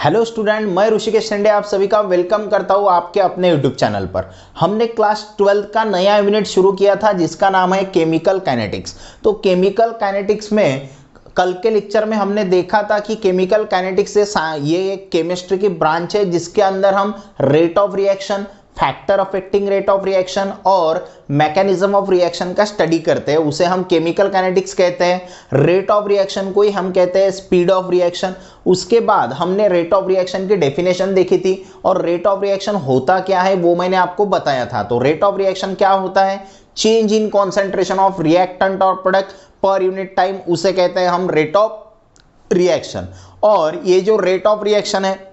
Hello student, मैं ऋषिकेश शिंदे आप सभी का वेलकम करता हूँ आपके अपने यूट्यूब चैनल पर। हमने क्लास 12 का नया यूनिट शुरू किया था जिसका नाम है केमिकल काइनेटिक्स। तो केमिकल काइनेटिक्स में कल के लेक्चर में हमने देखा था कि केमिकल काइनेटिक्स ये एक केमिस्ट्री की ब्रांच है जिसके अंदर हम rate of reaction, factor affecting rate of reaction और मैकेनिज्म ऑफ रिएक्शन का स्टडी करते हैं। उसे हम केमिकल काइनेटिक्स कहते हैं। रेट ऑफ रिएक्शन को ही हम कहते हैं स्पीड ऑफ रिएक्शन। उसके बाद हमने रेट ऑफ रिएक्शन की डेफिनेशन देखी थी और रेट ऑफ रिएक्शन होता क्या है वो मैंने आपको बताया था। तो रेट ऑफ रिएक्शन क्या होता है? Change in concentration of reactant और प्रोडक्ट पर यूनिट टाइम, उसे कहते हैं हम रेट ऑफ रिएक्शन। और ये जो रेट ऑफ रिएक्शन है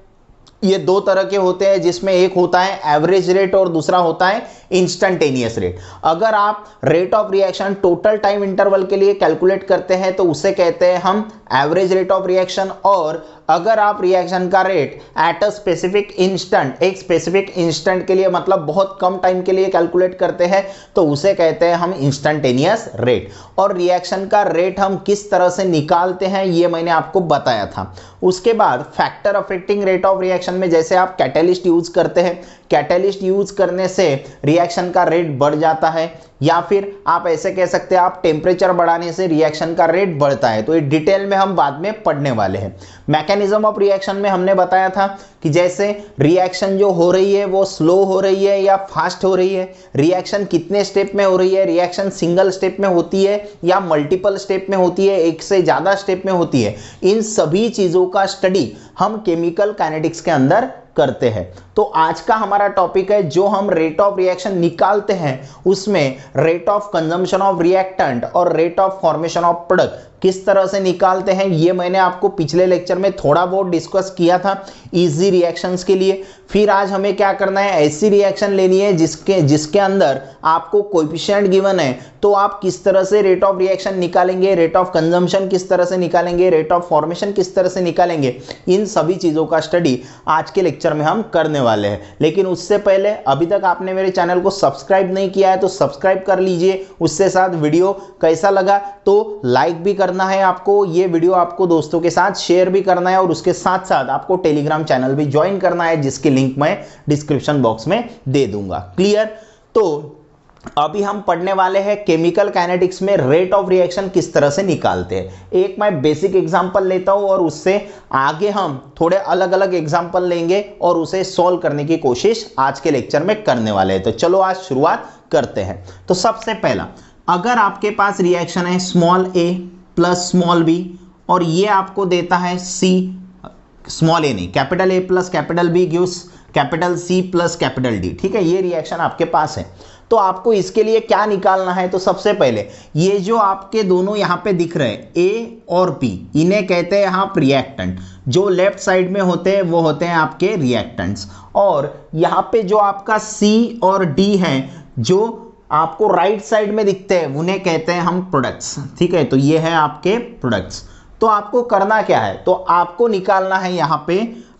ये दो तरह के होते हैं, जिसमें एक होता है एवरेज रेट और दूसरा होता है इंस्टेंटेनियस रेट। अगर आप rate of reaction total time interval के लिए कैलकुलेट करते हैं तो उसे कहते हैं हम एवरेज रेट ऑफ रिएक्शन। और अगर आप रिएक्शन का rate at a specific instant, एक स्पेसिफिक इंस्टेंट के लिए मतलब बहुत कम टाइम के लिए कैलकुलेट करते हैं तो उसे कहते हैं हम इंस्टेंटेनियस रेट। और रिएक्शन का रेट हम किस तरह से निकालते हैं ये मैंने आपको बताया था। उसके बाद factor affecting rate of reaction में जैसे आप कैटेलिस्ट यूज करते हैं, कैटेलिस्ट यूज करने से रिएक्शन का रेट बढ़ जाता है, या फिर आप ऐसे कह सकते हैं आप टेम्परेचर बढ़ाने से रिएक्शन का रेट बढ़ता है। तो ये डिटेल में हम बाद में पढ़ने वाले हैं। मैकेनिज्म ऑफ रिएक्शन में हमने बताया था कि जैसे रिएक्शन जो हो रही है वो स्लो हो रही है या फास्ट हो रही है, रिएक्शन कितने स्टेप में हो रही है, रिएक्शन सिंगल स्टेप में होती है या मल्टीपल स्टेप में होती है, एक से ज्यादा स्टेप में होती है, इन सभी चीजों का स्टडी हम केमिकल काइनेटिक्स के अंदर करते हैं। तो आज का हमारा टॉपिक है जो हम रेट ऑफ रिएक्शन निकालते हैं उसमें rate of consumption of reactant और rate of formation of product किस तरह से निकालते हैं ये मैंने आपको पिछले लेक्चर में थोड़ा बहुत डिस्कस किया था इजी रिएक्शंस के लिए। फिर आज हमें क्या करना है, ऐसी रिएक्शन लेनी है जिसके अंदर आपको कोएफिशिएंट गिवन है तो आप किस तरह से रेट ऑफ रिएक्शन निकालेंगे, रेट ऑफ कंजम्पशन किस तरह से निकालेंगे, रेट ऑफ फॉर्मेशन किस तरह से निकालेंगे, इन सभी चीजों का स्टडी आज के लेक्चर में हम करने वाले हैं। लेकिन उससे पहले अभी तक आपने मेरे चैनल को सब्सक्राइब नहीं किया है तो सब्सक्राइब कर लीजिए। उससे साथ वीडियो कैसा लगा तो लाइक भी करना है आपको, ये वीडियो आपको दोस्तों के साथ शेयर भी करना है और उसके साथ साथ आपको टेलीग्राम चैनल भी ज्वाइन करना है जिसकी लिंक मैं डिस्क्रिप्शन बॉक्स में दे दूंगा। क्लियर? तो अभी हम पढ़ने वाले हैं केमिकल काइनेटिक्स में रेट ऑफ रिएक्शन किस तरह से निकालते हैं। एक मैं बेसिक एग्जांपल लेता हूं और उससे आगे हम थोड़े अलग अलग एग्जांपल लेंगे और उसे सॉल्व करने की कोशिश आज के लेक्चर में करने वाले हैं। तो चलो आज शुरुआत करते हैं। तो सबसे पहला, अगर आपके पास रिएक्शन है small A plus small B और ये आपको देता है सी, स्मॉल ए नहीं capital A plus capital B gives capital C plus capital D. ठीक है, ये रिएक्शन आपके पास है। तो आपको इसके लिए क्या निकालना है? तो सबसे पहले ये जो आपके दोनों यहां पे दिख रहे हैं ए और बी, इन्हें कहते हैं आप रिएक्टेंट। जो लेफ्ट साइड में होते हैं वो होते हैं आपके रिएक्टेंट्स, और यहां पे जो आपका सी और डी है जो आपको राइट साइड में दिखते हैं उन्हें कहते हैं हम प्रोडक्ट्स। ठीक है, तो ये है आपके प्रोडक्ट्स। तो आपको करना क्या है, तो आपको निकालना है यहां पे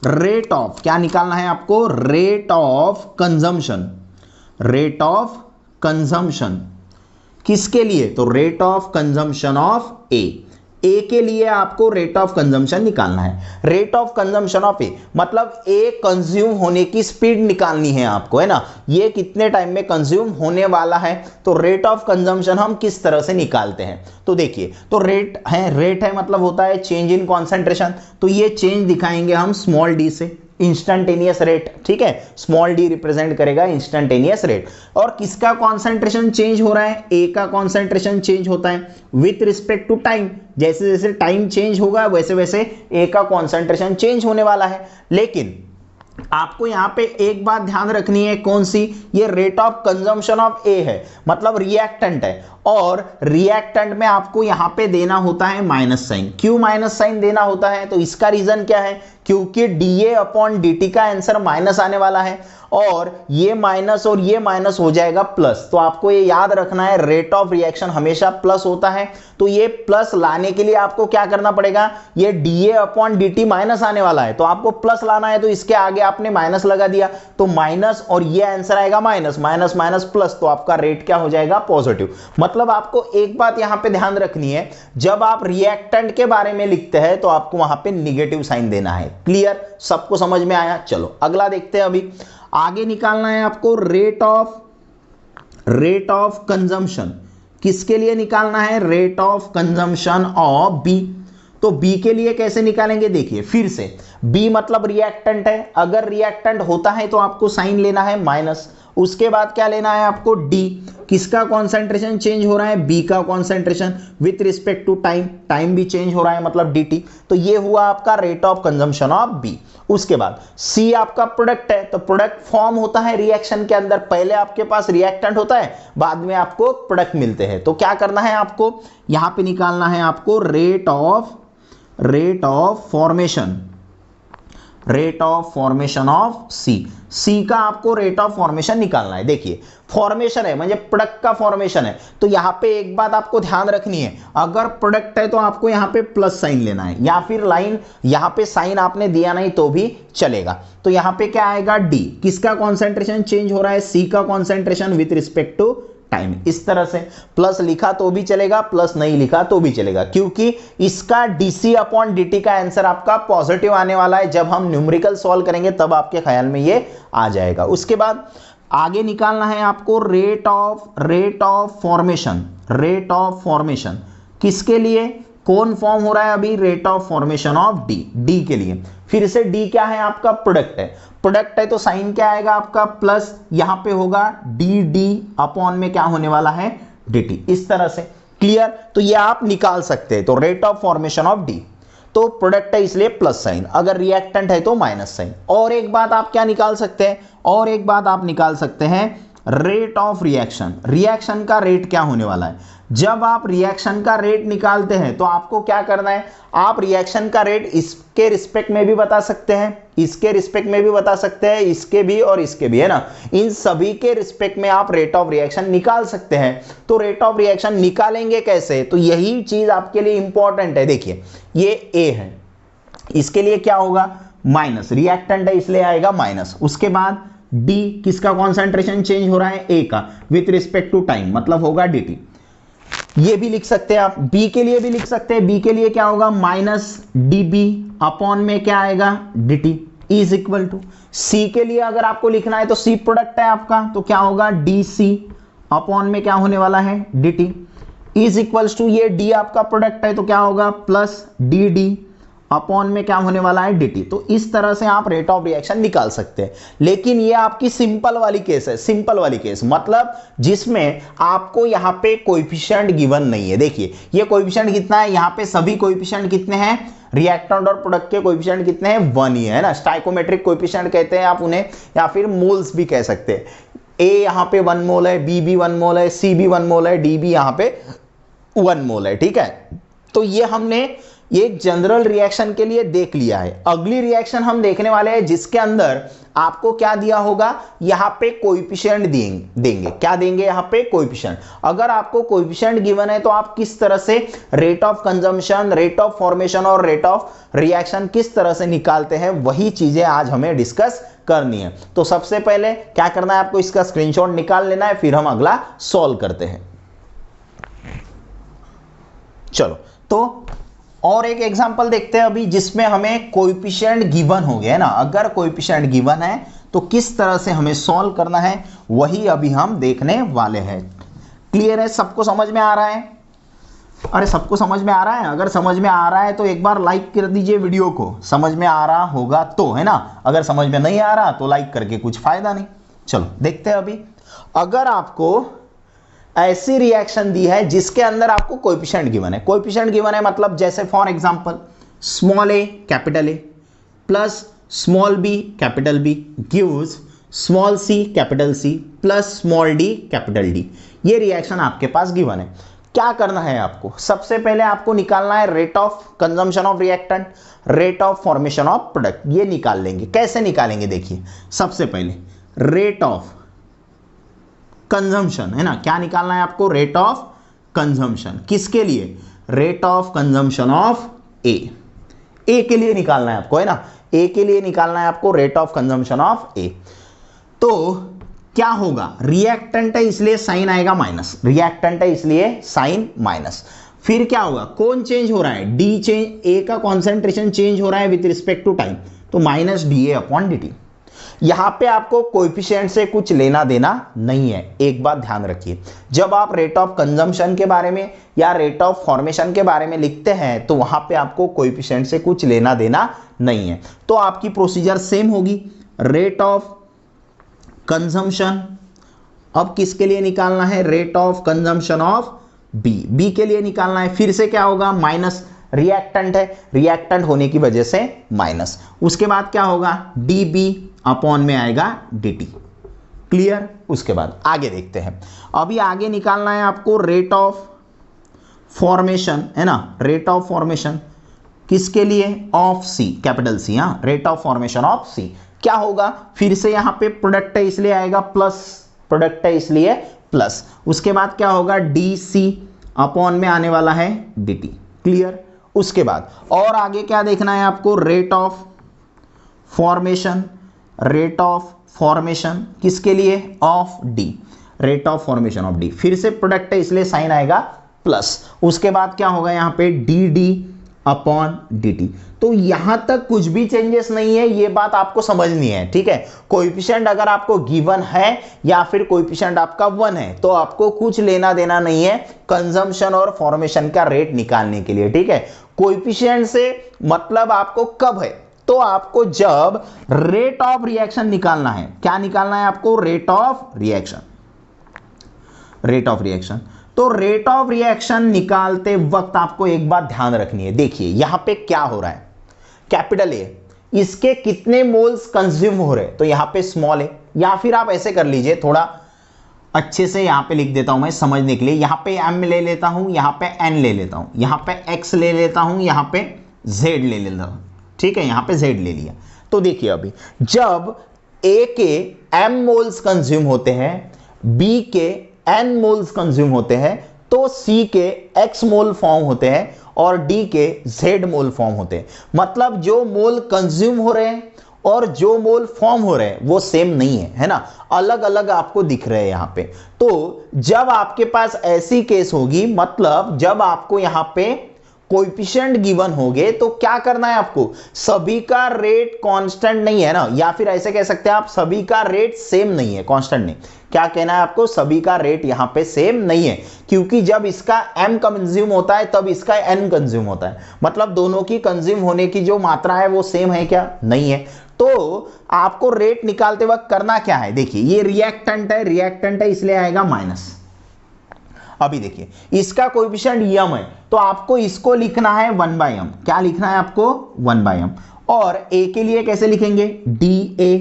रेट ऑफ, क्या निकालना है आपको? Rate of consumption. Rate of consumption किसके लिए? तो रेट ऑफ कंजम्पशन ऑफ ए के लिए आपको रेट ऑफ कंजम्पशन निकालना है। रेट ऑफ कंजम्पशन ऑफ ए मतलब ए कंज्यूम होने की स्पीड निकालनी है आपको, है ना, ये कितने टाइम में कंज्यूम होने वाला है। तो रेट ऑफ कंजम्पशन हम किस तरह से निकालते हैं? तो देखिए, तो रेट है मतलब होता है चेंज इन कॉन्सेंट्रेशन। तो ये चेंज दिखाएंगे हम स्मॉल डी से, इंस्टेंटेनियस रेट। ठीक है, स्मॉल डी रिप्रेजेंट करेगा इंस्टेंटेनियस रेट। और किसका कॉन्सेंट्रेशन चेंज हो रहा है? ए का कॉन्सेंट्रेशन चेंज होता है विथ रिस्पेक्ट टू टाइम। जैसे जैसे टाइम चेंज होगा वैसे वैसे ए का कॉन्सेंट्रेशन चेंज होने वाला है। लेकिन आपको यहां पे एक बात ध्यान रखनी है, कौन सी? ये रेट ऑफ कंजम्पशन ऑफ ए है, मतलब रिएक्टेंट है, और रिएक्टेंट में आपको यहां पे देना होता है माइनस साइन। क्यों माइनस साइन देना होता है? तो इसका रीजन क्या है? क्योंकि डीए अपॉन डीटी का आंसर माइनस आने वाला है और ये माइनस हो जाएगा प्लस। तो आपको ये याद रखना है रेट ऑफ रिएक्शन हमेशा प्लस होता है। तो ये प्लस लाने के लिए आपको क्या करना पड़ेगा? ये डीए अपॉन डीटी माइनस आने वाला है तो आपको प्लस लाना है, तो इसके आगे आपने माइनस लगा दिया तो माइनस, और ये आंसर आएगा माइनस, माइनस माइनस प्लस, तो आपका रेट क्या हो जाएगा? पॉजिटिव। मतलब मतलब आपको एक बात यहां पे ध्यान रखनी है, जब आप रिएक्टेंट के बारे में लिखते हैं तो आपको वहां पे निगेटिव साइन देना है। क्लियर, सबको समझ में आया? चलो अगला देखते हैं। अभी आगे निकालना है आपको रेट ऑफ कंजम्पशन। किसके लिए निकालना है? Rate of consumption of B. तो बी के लिए कैसे निकालेंगे? देखिए फिर से, बी मतलब रिएक्टेंट है, अगर रिएक्टेंट होता है तो आपको साइन लेना है माइनस। उसके बाद क्या लेना है आपको? डी। किसका कॉन्सेंट्रेशन चेंज हो रहा है? बी का concentration with respect to time, time भी चेंज हो रहा है मतलब dt। तो ये हुआ आपका rate of consumption of B. उसके बाद सी आपका प्रोडक्ट है, तो प्रोडक्ट फॉर्म होता है रिएक्शन के अंदर, पहले आपके पास रिएक्टेंट होता है, बाद में आपको प्रोडक्ट मिलते हैं। तो क्या करना है आपको? यहां पे निकालना है आपको रेट ऑफ फॉर्मेशन ऑफ सी का आपको रेट ऑफ फॉर्मेशन निकालना है। देखिए फॉर्मेशन है म्हणजे प्रोडक्ट का फॉर्मेशन है, तो यहां पे एक बात आपको ध्यान रखनी है, अगर प्रोडक्ट है तो आपको यहां पे प्लस साइन लेना है, या फिर लाइन यहां पे साइन आपने दिया नहीं तो भी चलेगा। तो यहां पे क्या आएगा? डी। किसका कॉन्सेंट्रेशन चेंज हो रहा है? सी का concentration with respect to time. इस तरह से प्लस लिखा तो भी चलेगा, प्लस नहीं लिखा तो भी चलेगा, क्योंकि इसका डीसी अपॉन dt का आंसर आपका पॉजिटिव आने वाला है। जब हम न्यूमेरिकल सॉल्व करेंगे तब आपके ख्याल में ये आ जाएगा। उसके बाद आगे निकालना है आपको रेट ऑफ फॉर्मेशन। किसके लिए? कौन फॉर्म हो रहा है अभी? Rate of formation of D के लिए। फिर से डी क्या है? आपका प्रोडक्ट है, प्रोडक्ट है तो साइन क्या आएगा आपका? प्लस, यहां पे होगा डी अपॉन में क्या होने वाला है? dt। इस तरह से। क्लियर? तो ये आप निकाल सकते हैं। तो rate of formation of D, तो प्रोडक्ट है इसलिए प्लस साइन, अगर रिएक्टेंट है तो माइनस साइन। और एक बात आप क्या निकाल सकते हैं? और एक बात आप निकाल सकते हैं रेट ऑफ रिएक्शन का रेट क्या होने वाला है? जब आप रिएक्शन का रेट निकालते हैं तो आपको क्या करना है? आप रिएक्शन का रेट इसके रिस्पेक्ट में भी बता सकते हैं, इसके रिस्पेक्ट में भी बता सकते हैं, इसके भी और इसके भी, है ना। इन सभी के रिस्पेक्ट में आप रेट ऑफ रिएक्शन निकाल सकते हैं। तो रेट ऑफ रिएक्शन निकालेंगे कैसे? तो यही चीज आपके लिए इंपॉर्टेंट है। देखिए ये ए है, इसके लिए क्या होगा? माइनस, रिएक्टेंट है इसलिए आएगा माइनस। उसके बाद डी, किसका कॉन्सेंट्रेशन चेंज हो रहा है? ए का विथ रिस्पेक्ट टू टाइम, मतलब होगा dt। ये भी लिख सकते हैं आप। बी के लिए भी लिख सकते हैं, बी के लिए क्या होगा? माइनस db अपॉन में क्या आएगा? dt is equal to. C के लिए अगर आपको लिखना है तो सी प्रोडक्ट है आपका, तो क्या होगा? dc अपॉन में क्या होने वाला है? dt इज इक्वल्स टू, ये d आपका प्रोडक्ट है तो क्या होगा? प्लस dd अपॉन में क्या होने वाला है? dt। तो इस तरह से आप रेट ऑफ रिएक्शन निकाल सकते हैं। लेकिन ये आपकी सिंपल वाली केस है, सिंपल वाली केस मतलब जिसमें आपको यहां पे कोएफिशिएंट गिवन नहीं है। देखिए ये कोएफिशिएंट कितना है? यहां पे सभी कोएफिशिएंट कितने हैं? रिएक्टेंट और प्रोडक्ट के कोएफिशिएंट कितने हैं? 1 ही है ना। स्टाइकोमेट्रिक कोएफिशिएंट कहते हैं आप उन्हें, या फिर मोल्स भी कह सकते हैं। ए यहां पे 1 मोल है, बी भी 1 मोल है, सी भी 1 मोल है, डी भी यहां पे 1 मोल है। ठीक है, तो ये हमने ये जनरल रिएक्शन के लिए देख लिया है। अगली रिएक्शन हम देखने वाले हैं जिसके अंदर आपको क्या दिया होगा? यहां पे कोएफिशिएंट देंगे। क्या देंगे? यहां पे कोएफिशिएंट। अगर आपको कोएफिशिएंट गिवन है तो आप किस तरह से rate of consumption, rate of formation और रेट ऑफ रिएक्शन किस तरह से निकालते हैं, वही चीजें आज हमें डिस्कस करनी है। तो सबसे पहले क्या करना है आपको? इसका स्क्रीनशॉट निकाल लेना है, फिर हम अगला सॉल्व करते हैं। चलो तो और एक एग्जांपल देखते हैं अभी, जिसमें हमें कोएफिशिएंट गिवन हो गया है ना। अगर कोएफिशिएंट गिवन है तो किस तरह से हमें सॉल्व करना है, वही अभी हम देखने वाले हैं। क्लियर है? सबको समझ में आ रहा है? अरे सबको समझ में आ रहा है? अगर समझ में आ रहा है तो एक बार लाइक कर दीजिए वीडियो को, समझ में आ रहा होगा तो, है ना। अगर समझ में नहीं आ रहा तो लाइक करके कुछ फायदा नहीं। चलो देखते हैं अभी। अगर आपको ऐसी रिएक्शन दी है जिसके अंदर आपको कोएफिशिएंट गिवन है, कोएफिशिएंट गिवन है मतलब जैसे for example small A capital A plus small B capital B gives small C capital C plus small D capital D. ये रिएक्शन आपके पास गिवन है। क्या करना है आपको? सबसे पहले आपको निकालना है rate of consumption of reactant, rate of formation of product. ये निकाल लेंगे। कैसे निकालेंगे? देखिए सबसे पहले रेट ऑफ कंजम्पशन, है ना। क्या निकालना है आपको? Rate of consumption. किसके लिए? रेट ऑफ कंजम्पशन ऑफ ए के लिए निकालना है आपको, है ना। ए के लिए निकालना है आपको रेट ऑफ कंजम्पशन ऑफ ए। तो क्या होगा, रिएक्टेंट है इसलिए साइन आएगा माइनस, रिएक्टेंट है इसलिए साइन माइनस। फिर क्या होगा, कौन चेंज हो रहा है, डी चेंज, ए का कॉन्सेंट्रेशन चेंज हो रहा है विद रिस्पेक्ट टू टाइम, तो minus D A upon D T. यहां पे आपको कोएफिशिएंट से कुछ लेना देना नहीं है। एक बात ध्यान रखिए, जब आप रेट ऑफ कंजम्पशन के बारे में या रेट ऑफ फॉर्मेशन के बारे में लिखते हैं तो वहां पे आपको कोएफिशिएंट से कुछ लेना देना नहीं है। तो आपकी प्रोसीजर सेम होगी, रेट ऑफ कंजम्पशन, अब किसके लिए निकालना है, rate of consumption of B, B के लिए निकालना है। फिर से क्या होगा, माइनस, रिएक्टेंट है, रिएक्टेंट होने की वजह से माइनस। उसके बाद क्या होगा, डी बी अपॉन में आएगा डी टी। क्लियर। उसके बाद आगे देखते हैं, अभी आगे निकालना है आपको रेट ऑफ फॉर्मेशन, है ना, रेट ऑफ फॉर्मेशन किसके लिए, ऑफ सी, कैपिटल सी, हाँ, रेट ऑफ फॉर्मेशन ऑफ सी। क्या होगा, फिर से यहां पे प्रोडक्ट है इसलिए आएगा प्लस, प्रोडक्ट है इसलिए प्लस। उसके बाद क्या होगा, डी सी अपॉन में आने वाला है डी टी। क्लियर। उसके बाद और आगे क्या देखना है आपको, rate of formation, rate of formation किसके लिए, of D, rate of formation of D. फिर से प्रोडक्ट है इसलिए साइन आएगा प्लस। उसके बाद क्या होगा यहां पे, D D upon D T. तो यहां तक कुछ भी चेंजेस नहीं है, ये बात आपको समझनी है, ठीक है। कोएफिशिएंट अगर आपको गिवन है या फिर कोएफिशिएंट आपका 1 है तो आपको कुछ लेना देना नहीं है कंजम्पशन और फॉर्मेशन का रेट निकालने के लिए, ठीक है। कोएफिशिएंट से मतलब आपको कब है, तो आपको जब रेट ऑफ रिएक्शन निकालना है, क्या निकालना है आपको, rate of reaction, rate of reaction. तो रेट ऑफ रिएक्शन निकालते वक्त आपको एक बात ध्यान रखनी है, देखिए यहां पे क्या हो रहा है, कैपिटल ए, इसके कितने मोल्स कंज्यूम हो रहे हैं, तो यहां पे स्मॉल ए, या फिर आप ऐसे कर लीजिए, थोड़ा अच्छे से यहां पे लिख देता हूं मैं समझने के लिए, यहां पे m ले लेता हूं, यहां पे n ले लेता हूं, यहां पे x ले लेता हूं, यहां पे z ले लेता हूं, ठीक है, यहां पे z ले लिया। तो देखिए अभी जब a के m मोल्स कंज्यूम होते हैं, b के n मोल्स कंज्यूम होते हैं, तो c के x मोल फॉर्म होते हैं और d के z मोल फॉर्म होते हैं। मतलब जो मोल कंज्यूम हो रहे हैं और जो मोल फॉर्म हो रहे हैं वो सेम नहीं है, है ना, अलग अलग आपको दिख रहे हैं यहां पे। तो जब आपके पास ऐसी केस होगी, मतलब जब आपको यहां पे कोएफिशिएंट गिवन होंगे तो क्या करना है आपको, सभी का रेट कांस्टेंट नहीं है ना, या फिर ऐसे कह सकते हैं आप सभी का रेट सेम नहीं है, कांस्टेंट नहीं, क्या कहना है आपको, सभी का रेट यहां पे सेम नहीं है, क्योंकि जब इसका m कंज्यूम होता है तब इसका n कंज्यूम होता है, मतलब दोनों की कंज्यूम होने की जो मात्रा है वो सेम है क्या, नहीं है। तो आपको रेट निकालते वक्त करना क्या है, देखिए ये रिएक्टेंट है, रिएक्टेंट है इसलिए आएगा माइनस। अभी देखिए इसका कोएफिशिएंट m है तो आपको इसको लिखना है 1/m, क्या लिखना है आपको 1/m, और a के लिए कैसे लिखेंगे, dA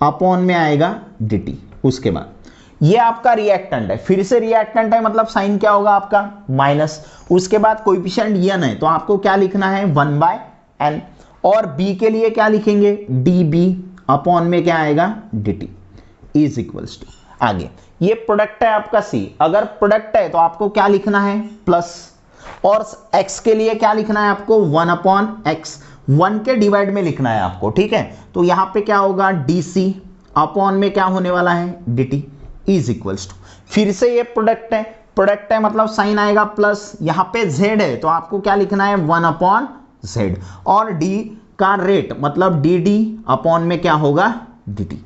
अपॉन में आएगा dt। उसके बाद ये आपका रिएक्टेंट है, फिर से रिएक्टेंट है मतलब साइन क्या होगा आपका माइनस। उसके बाद कोएफिशिएंट n है तो आपको क्या लिखना है 1/n, और b के लिए क्या लिखेंगे dB अपॉन में क्या आएगा dt इज इक्वल्स टू, आगे ये प्रोडक्ट है आपका c, अगर प्रोडक्ट है तो आपको क्या लिखना है प्लस, और x के लिए क्या लिखना है आपको 1/x, 1 के डिवाइड में लिखना है आपको, ठीक है। तो यहां पे क्या होगा dc अपॉन में क्या होने वाला है dt इज इक्वल्स टू, फिर से ये प्रोडक्ट है, प्रोडक्ट है मतलब साइन आएगा प्लस, यहां पे z है तो आपको क्या लिखना है 1/z, और d का रेट मतलब dd अपॉन में क्या होगा dt।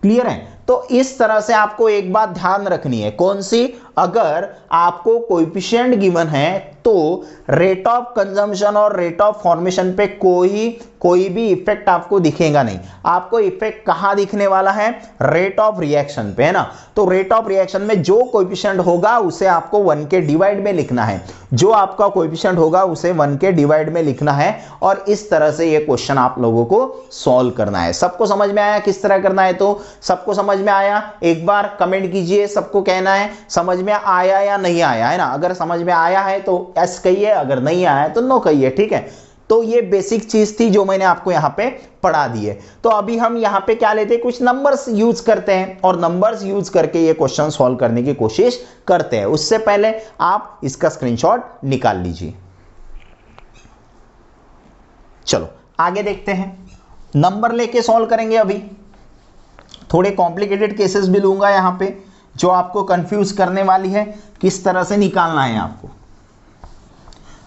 क्लियर है। तो इस तरह से आपको एक बात ध्यान रखनी है, कौन सी, अगर आपको कोएफिशिएंट गिवन है तो रेट ऑफ कंजम्पशन और रेट ऑफ फॉर्मेशन पे कोई भी इफेक्ट आपको दिखेगा नहीं, आपको इफेक्ट कहां दिखने वाला है, रेट ऑफ रिएक्शन पे, है ना। तो रेट ऑफ रिएक्शन में जो कोएफिशिएंट होगा उसे आपको 1 के डिवाइड में लिखना है, जो आपका कोएफिशिएंट होगा उसे 1 के डिवाइड में लिखना है, और इस तरह से ये क्वेश्चन आप लोगों को सॉल्व करना है। सबको समझ में आया किस तरह करना है, तो सबको समझ में आया, एक बार कमेंट कीजिए, सबको कहना है समझ में आया या नहीं आया, है ना। अगर समझ में आया है तो एस कहिए, अगर नहीं आया है तो नो कहिए, ठीक है। तो ये बेसिक चीज थी जो मैंने आपको यहां पे पढ़ा दी है। तो अभी हम यहां पे क्या लेते हैं, कुछ नंबर्स यूज करते हैं और नंबर्स यूज करके ये क्वेश्चन सॉल्व करने की कोशिश करते हैं। उससे पहले आप इसका स्क्रीनशॉट निकाल लीजिए। चलो आगे देखते हैं, नंबर लेके सॉल्व करेंगे अभी। थोड़े कॉम्प्लिकेटेड केसेस भी लूंगा यहाँ पे जो आपको कंफ्यूज करने वाली है, किस तरह से निकालना है आपको,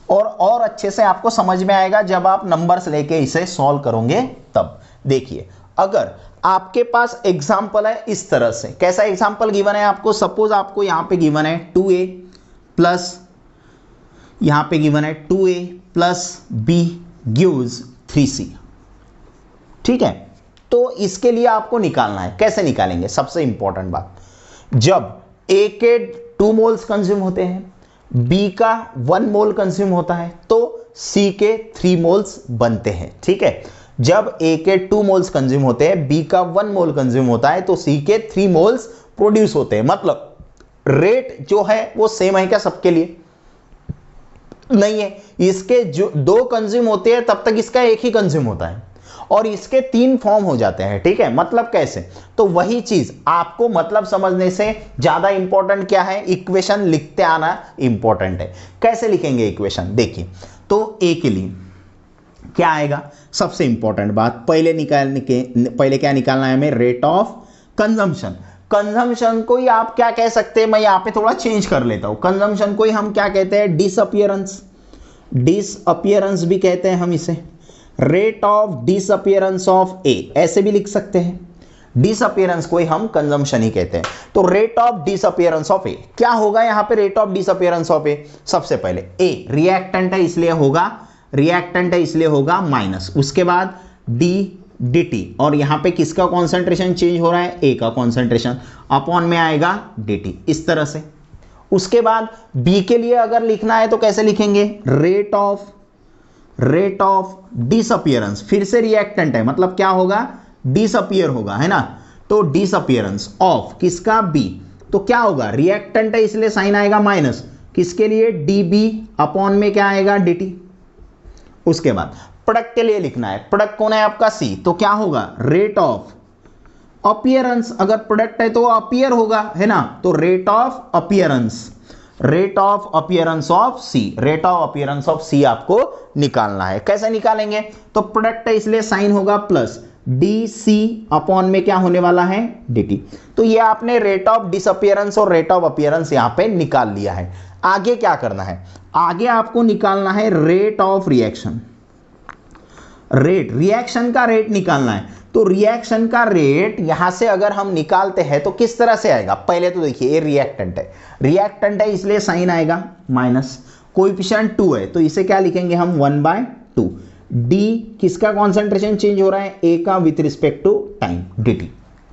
और अच्छे से आपको समझ में आएगा जब आप नंबर्स लेके इसे सॉल्व करोगे तब। देखिए अगर आपके पास एग्जाम्पल है इस तरह से, कैसा एग्जाम्पल गिवन है आपको, सपोज आपको यहां पे गिवन है 2a प्लस, यहां पे गिवन है 2a plus b gives 3c, ठीक है। तो इसके लिए आपको निकालना है, कैसे निकालेंगे, सबसे इंपॉर्टेंट बात, जब a के 2 मोल्स कंज्यूम होते हैं, b का 1 मोल कंज्यूम होता है, तो c के 3 मोल्स बनते हैं, ठीक है। जब a के 2 मोल्स कंज्यूम होते हैं, b का 1 मोल कंज्यूम होता है, तो c के 3 मोल्स प्रोड्यूस होते हैं। मतलब रेट जो है वो सेम है क्या सबके लिए? नहीं है, इसके जो 2 कंज्यूम होते हैं तब तक इसका एक ही कंज्यूम होता है, और इसके 3 फॉर्म हो जाते हैं, ठीक है। मतलब कैसे, तो वही चीज आपको मतलब समझने से ज्यादा इंपॉर्टेंट क्या है, इक्वेशन लिखते आना इंपॉर्टेंट है। कैसे लिखेंगे इक्वेशन, देखिए तो a के लिए क्या आएगा, सबसे इंपॉर्टेंट बात, पहले क्या निकालना है हमें, रेट ऑफ कंजम्पशन। कंजम्पशन को ही आप क्या कह सकते हैं, मैं यहां पे थोड़ा चेंज कर लेता हूं, कंजम्पशन को ही हम क्या कहते हैं, डिसअपियरेंस भी कहते हैं हम इसे, रेट ऑफ डिसअपियरेंस ऑफ ए, ऐसे भी लिख सकते हैं। डिसअपियरेंस को ही हम कंजम्पशन ही कहते हैं। तो रेट ऑफ डिसअपियरेंस ऑफ ए क्या होगा यहाँ पे, रेट ऑफ डिसअपियरेंस ऑफ ए, सबसे पहले ए रिएक्टेंट है इसलिए होगा माइनस, उसके बाद डी dt, और यहां पे किसका कॉन्सेंट्रेशन चेंज हो रहा है, a का कॉन्सेंट्रेशन, अपॉन में आएगा dt, इस तरह से। उसके बाद b के लिए अगर लिखना है तो कैसे लिखेंगे, रेट ऑफ डिसअपियरेंस, फिर से रिएक्टेंट है मतलब क्या होगा, डिसअपियर होगा, है ना। तो डिसअपियरेंस ऑफ किसका, b, तो क्या होगा, रिएक्टेंट है इसलिए साइन आएगा माइनस, किसके लिए, db, अपॉन में क्या आएगा, dt। उसके बाद प्रोडक्ट के लिए लिखना है, प्रोडक्ट कौन है आपका c, तो क्या होगा, रेट ऑफ अपीयरेंस, अगर प्रोडक्ट है तो अपीयर होगा, है ना, तो rate of appearance of c आपको निकालना है। कैसे निकालेंगे, तो प्रोडक्ट है इसलिए साइन होगा प्लस, dc अपॉन में क्या होने वाला है, dt। तो ये आपने रेट ऑफ डिसअपियरेंस और रेट ऑफ अपीयरेंस यहां पे निकाल लिया है। आगे क्या करना है, आगे आपको निकालना है रेट ऑफ रिएक्शन, रिएक्शन का रेट निकालना है। तो रिएक्शन का रेट यहां से अगर हम निकालते हैं तो किस तरह से आएगा, पहले तो देखिए ये रिएक्टेंट है इसलिए साइन आएगा माइनस, कोएफिशिएंट 2 है तो इसे क्या लिखेंगे हम, 1/2, डी किसका कॉन्सेंट्रेशन चेंज हो रहा है, ए का with respect to time, dt,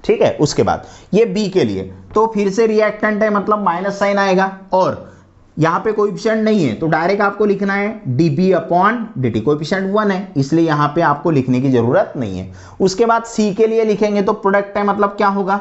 ठीक है। उसके बाद ये बी के लिए, तो फिर से रिएक्टेंट है मतलब माइनस साइन आएगा, और यहां पे कोएफिशिएंट नहीं है तो डायरेक्ट आपको लिखना है dB अपॉन dt, कोएफिशिएंट 1 है इसलिए यहां पे आपको लिखने की जरूरत नहीं है। उसके बाद C के लिए लिखेंगे तो प्रोडक्ट है मतलब क्या होगा,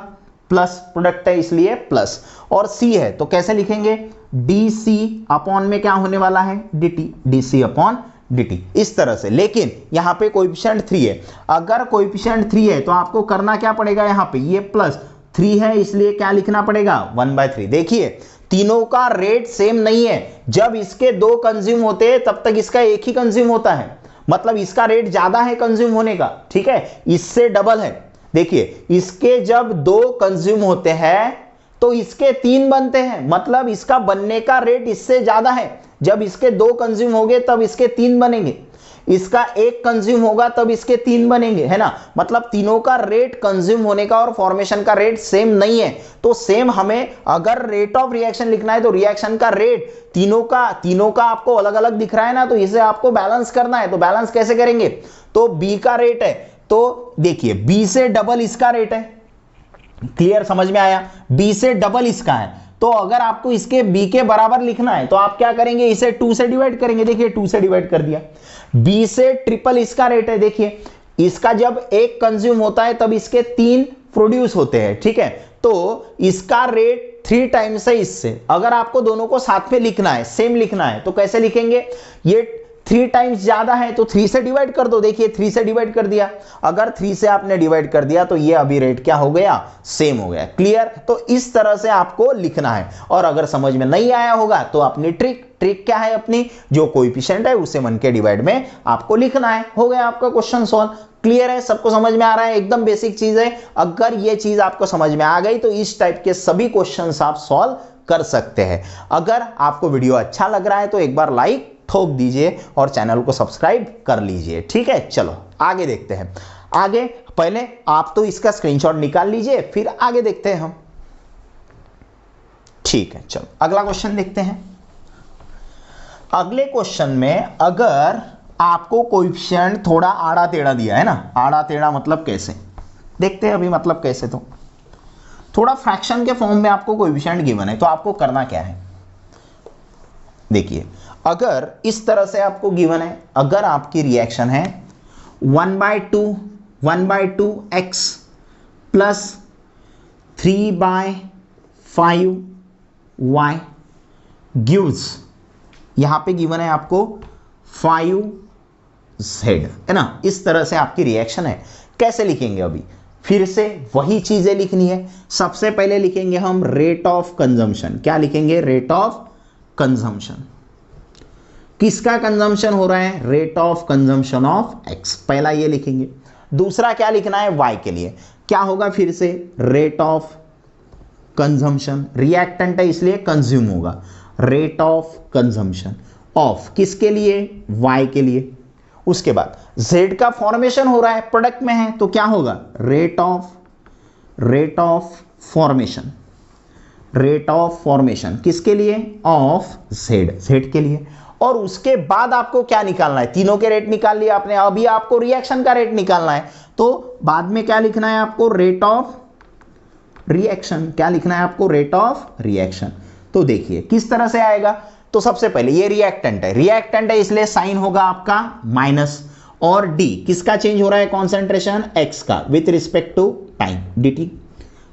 प्लस, प्रोडक्ट है इसलिए प्लस, और C है तो कैसे लिखेंगे, dC अपॉन में क्या होने वाला है, dt, dC अपॉन dt, इस तरह से। लेकिन यहां पे कोएफिशिएंट 3 है, अगर कोएफिशिएंट 3 है तो आपको करना क्या पड़ेगा, यहां पे ये प्लस 3 है इसलिए क्या लिखना पड़ेगा, 1/3। देखिए तीनों का रेट सेम नहीं है, जब इसके 2 कंज्यूम होते हैं तब तक इसका एक ही कंज्यूम होता है, मतलब इसका रेट ज्यादा है कंज्यूम होने का, ठीक है, इससे डबल है। देखिए इसके जब 2 कंज्यूम होते हैं तो इसके 3 बनते हैं, मतलब इसका बनने का रेट इससे ज्यादा है। जब इसके 2 कंज्यूम होंगे तब इसके 3 बनेंगे, इसका 1 कंज्यूम होगा तब इसके 3 बनेंगे, है ना। मतलब तीनों का रेट कंज्यूम होने का और फॉर्मेशन का रेट सेम नहीं है। तो सेम हमें अगर रेट ऑफ रिएक्शन लिखना है तो रिएक्शन का रेट तीनों का आपको अलग अलग दिख रहा है ना, तो इसे आपको बैलेंस करना है। तो बैलेंस कैसे करेंगे, तो B का रेट है तो देखिए B से डबल इसका रेट है, क्लियर, समझ में आया, B से डबल इसका है। तो अगर आपको इसके B के बराबर लिखना है तो आप क्या करेंगे, इसे 2 से डिवाइड करेंगे, देखिए 2 से डिवाइड कर दिया। B से ट्रिपल इसका रेट है, देखिए इसका जब 1 कंज्यूम होता है तब इसके 3 प्रोड्यूस होते हैं, ठीक है, तो इसका रेट 3 टाइम्स है इससे। अगर आपको दोनों को साथ में लिखना है, सेम लिखना है, तो कैसे लिखेंगे, ये 3 टाइम्स ज्यादा है तो 3 से डिवाइड कर दो, देखिए 3 से डिवाइड कर दिया। अगर 3 से आपने डिवाइड कर दिया तो ये अभी रेट क्या हो गया, सेम हो गया, क्लियर। तो इस तरह से आपको लिखना है, और अगर समझ में नहीं आया होगा तो अपनी ट्रिक क्या है अपनी, जो कोएफिशिएंट है उसे 1 के डिवाइड में आपको लिखना है, हो गया आपका क्वेश्चन सॉल्व। क्लियर है, सबको समझ में आ रहा है, एकदम बेसिक चीज है। अगर ये चीज आपको समझ में आ गई तो इस टाइप के सभी क्वेश्चंस आप सॉल्व कर सकते हैं। अगर आपको वीडियो अच्छा लग रहा है तो एक बार लाइक ठोक दीजिए और चैनल को सब्सक्राइब कर लीजिए, ठीक है। चलो आगे देखते हैं। आगे पहले आप तो इसका स्क्रीनशॉट निकाल लीजिए, फिर आगे देखते हैं हम, ठीक है। चलो अगला क्वेश्चन देखते हैं। अगले क्वेश्चन में अगर आपको कोएफिशिएंट थोड़ा आड़ा टेढ़ा दिया है ना, आड़ा टेढ़ा मतलब कैसे देखते हैं अभी, मतलब कैसे, तो थोड़ा फ्रैक्शन के फॉर्म में आपको कोएफिशिएंट गिवन है, तो आपको करना क्या है, देखिए अगर इस तरह से आपको गिवन है, अगर आपकी रिएक्शन है 1/2 x प्लस 3/5 y गिव्स, यहां पे गिवन है आपको 5z, है ना। इस तरह से आपकी रिएक्शन है, कैसे लिखेंगे अभी, फिर से वही चीजें लिखनी है। सबसे पहले लिखेंगे हम रेट ऑफ कंजम्पशन। क्या लिखेंगे, रेट ऑफ कंजम्पशन। किसका कंजम्पशन हो रहा है, rate of consumption of x, पहला ये लिखेंगे। दूसरा क्या लिखना है, y के लिए क्या होगा, फिर से रेट ऑफ कंजम्पशन, रिएक्टेंट है इसलिए कंज्यूम होगा, रेट ऑफ कंजम्पशन ऑफ किसके लिए, y के लिए। उसके बाद z का फॉर्मेशन हो रहा है, प्रोडक्ट में है, तो क्या होगा, rate of formation, rate of formation किसके लिए, ऑफ z के लिए। और उसके बाद आपको क्या निकालना है, तीनों के रेट निकाल लिया आपने, अभी आपको रिएक्शन का रेट निकालना है, तो बाद में क्या लिखना है आपको, रेट ऑफ रिएक्शन। क्या लिखना है आपको, रेट ऑफ रिएक्शन। तो देखिए किस तरह से आएगा, तो सबसे पहले ये रिएक्टेंट है इसलिए साइन होगा आपका माइनस, और डी किसका चेंज हो रहा है, कॉन्सेंट्रेशन x का with respect to time, dt।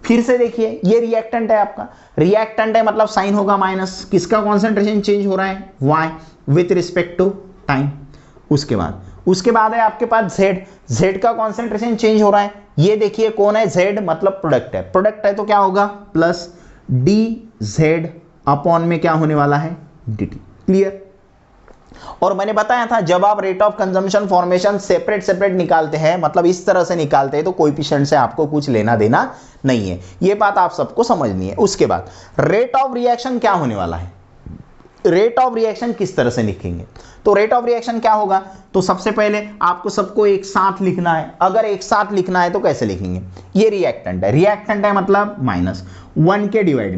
फिर से देखिए ये रिएक्टेंट है आपका, रिएक्टेंट है मतलब साइन होगा माइनस, किसका कॉन्सेंट्रेशन चेंज हो रहा है, y with respect to time. उसके बाद है आपके पास z का कॉन्सेंट्रेशन चेंज हो रहा है, ये देखिए कौन है, z मतलब प्रोडक्ट है तो क्या होगा, प्लस dz अपॉन में क्या होने वाला है, dt। क्लियर। और मैंने बताया था जब आप rate of consumption formation separate निकालते हैं, मतलब इस तरह से निकालते हैं, तो कोएफिशिएंट से आपको कुछ लेना देना नहीं है, ये बात आप सबको समझनी है। उसके बाद रेट ऑफ रिएक्शन क्या होने वाला है, रेट ऑफ रिएक्शन किस तरह से लिखेंगे, तो रेट ऑफ रिएक्शन क्या होगा, तो सबसे पहले आपको सबको एक साथ लिखना है। अगर एक साथ लिखना है तो कैसे लिखेंगे, ये रिएक्टेंट है मतलब माइनस 1 के डिवाइड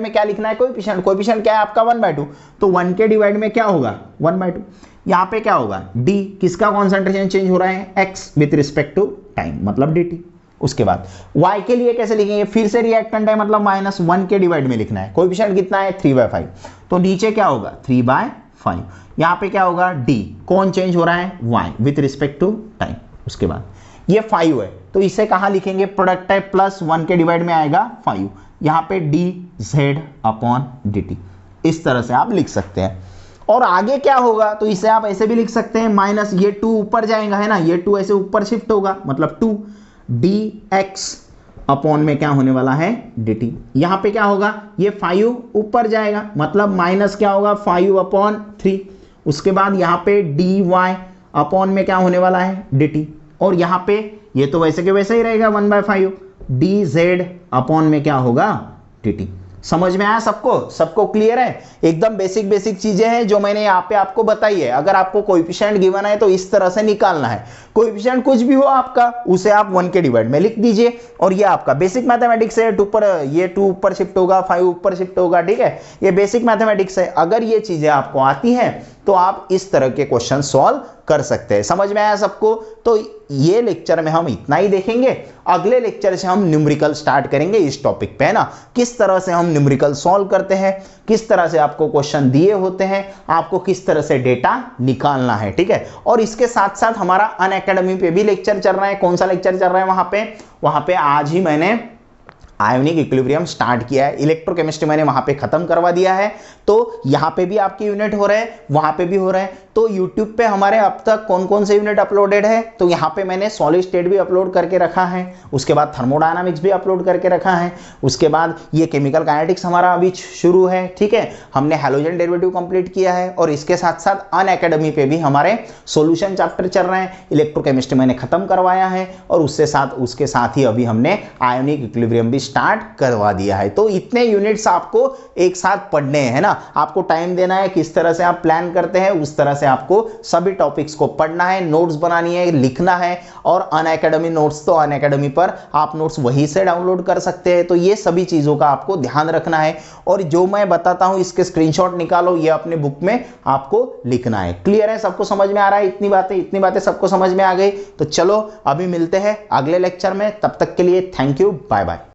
में क्या लिखना है, कोएफिशिएंट क्या है आपका 1/2, तो 1 के डिवाइड में क्या होगा 1/2। यहां पे क्या होगा, डी किसका कॉन्सेंट्रेशन चेंज हो रहा है, x with respect to time मतलब dt। उसके बाद y के लिए कैसे लिखेंगे, फिर से रिएक्टेंट है मतलब माइनस 1 के डिवाइड में लिखना है, कोएफिशिएंट कितना है 3/5, तो नीचे क्या होगा 3/5। यहां पे क्या होगा, d कौन चेंज हो रहा है, y with respect to time. उसके बाद ये 5 है तो इसे कहां लिखेंगे, प्रोडक्ट है प्लस 1 के डिवाइड में आएगा 5, यहां पे dz अपॉन dt। इस तरह से आप लिख सकते हैं। और आगे क्या होगा, तो इसे आप ऐसे भी लिख सकते हैं, माइनस ये 2 ऊपर जाएगा, है ना, ये 2 ऐसे ऊपर शिफ्ट होगा, मतलब 2 dx अपॉन में क्या होने वाला है, dt। यहां पे क्या होगा, ये 5 ऊपर जाएगा, मतलब माइनस क्या होगा 5/3। उसके बाद यहां पे dy अपॉन में क्या होने वाला है, dt। और यहां पे ये तो वैसे के वैसे ही रहेगा 1/5, dz अपॉन में क्या होगा, dt। समझ में आया सबको क्लियर है, एकदम बेसिक चीजें हैं जो मैंने यहाँ पे आपको बताई है। अगर आपको कोएफिशिएंट गिवन है तो इस तरह से निकालना है, कोएफिशिएंट कुछ भी हो आपका उसे आप 1 के डिवाइड में लिख दीजिए, और ये आपका बेसिक मैथमेटिक्स है। ये 2 ऊपर शिफ्ट होगा, 5 ऊपर शिफ्ट होगा, ठीक है, ये बेसिक मैथमेटिक्स है। अगर ये चीजें आपको आती हैं तो आप इस तरह के क्वेश्चन सॉल्व कर सकते हैं। समझ में आया सबको, तो ये लेक्चर में हम इतना ही देखेंगे, अगले लेक्चर से हम न्यूमेरिकल स्टार्ट करेंगे इस टॉपिक पे, है ना, किस तरह से हम न्यूमेरिकल सॉल्व करते हैं, किस तरह से आपको क्वेश्चन दिए होते हैं, आपको किस तरह से डेटा निकालना है, ठीक है। और इसके साथ साथ हमारा अनअकैडमी पे भी लेक्चर चल रहा है। कौन सा लेक्चर चल रहा है वहां पे आज ही मैंने आयोनिक इक्विलिब्रियम स्टार्ट किया है, इलेक्ट्रोकेमिस्ट्री मैंने वहां पे खत्म करवा दिया है। तो यहाँ पे भी आपके यूनिट हो रहे हैं, वहां पे भी हो रहे हैं। तो YouTube पे हमारे अब तक कौन कौन से यूनिट अपलोडेड है, तो यहाँ पे मैंने सॉलिड स्टेट भी अपलोड करके रखा है, उसके बाद थर्मोडायनामिक्स भी अपलोड करके रखा है, उसके बाद ये केमिकल काइनेटिक्स हमारा अभी शुरू है, ठीक है। हमने हैलोजन डेरिवेटिव कंप्लीट किया है और इसके साथ साथ अनअकैडमी पे भी हमारे सॉल्यूशन चैप्टर चल रहे हैं। इलेक्ट्रोकेमिस्ट्री मैंने खत्म करवाया है और उसके साथ ही अभी हमने आयोनिक इक्विलिब्रियम भी स्टार्ट करवा दिया है। तो इतने यूनिट्स आपको एक साथ पढ़ने हैं ना, आपको टाइम देना है, किस तरह से आप प्लान करते हैं उस तरह से आपको सभी टॉपिक्स को पढ़ना है, नोट्स बनानी है, लिखना है। और अनअकैडमी नोट्स तो अनअकैडमी पर आप नोट्स वहीं से डाउनलोड कर सकते हैं। तो ये सभी चीजों का आपको ध्यान रखना है और जो मैं बताता हूं इसके स्क्रीनशॉट निकालो, ये अपने बुक में आपको लिखना है। क्लियर है, सबको समझ में आ रहा है? इतनी बातें सबको समझ में आ गई। तो चलो अभी मिलते हैं अगले लेक्चर में, तब तक के लिए थैंक यू, बाय बाय।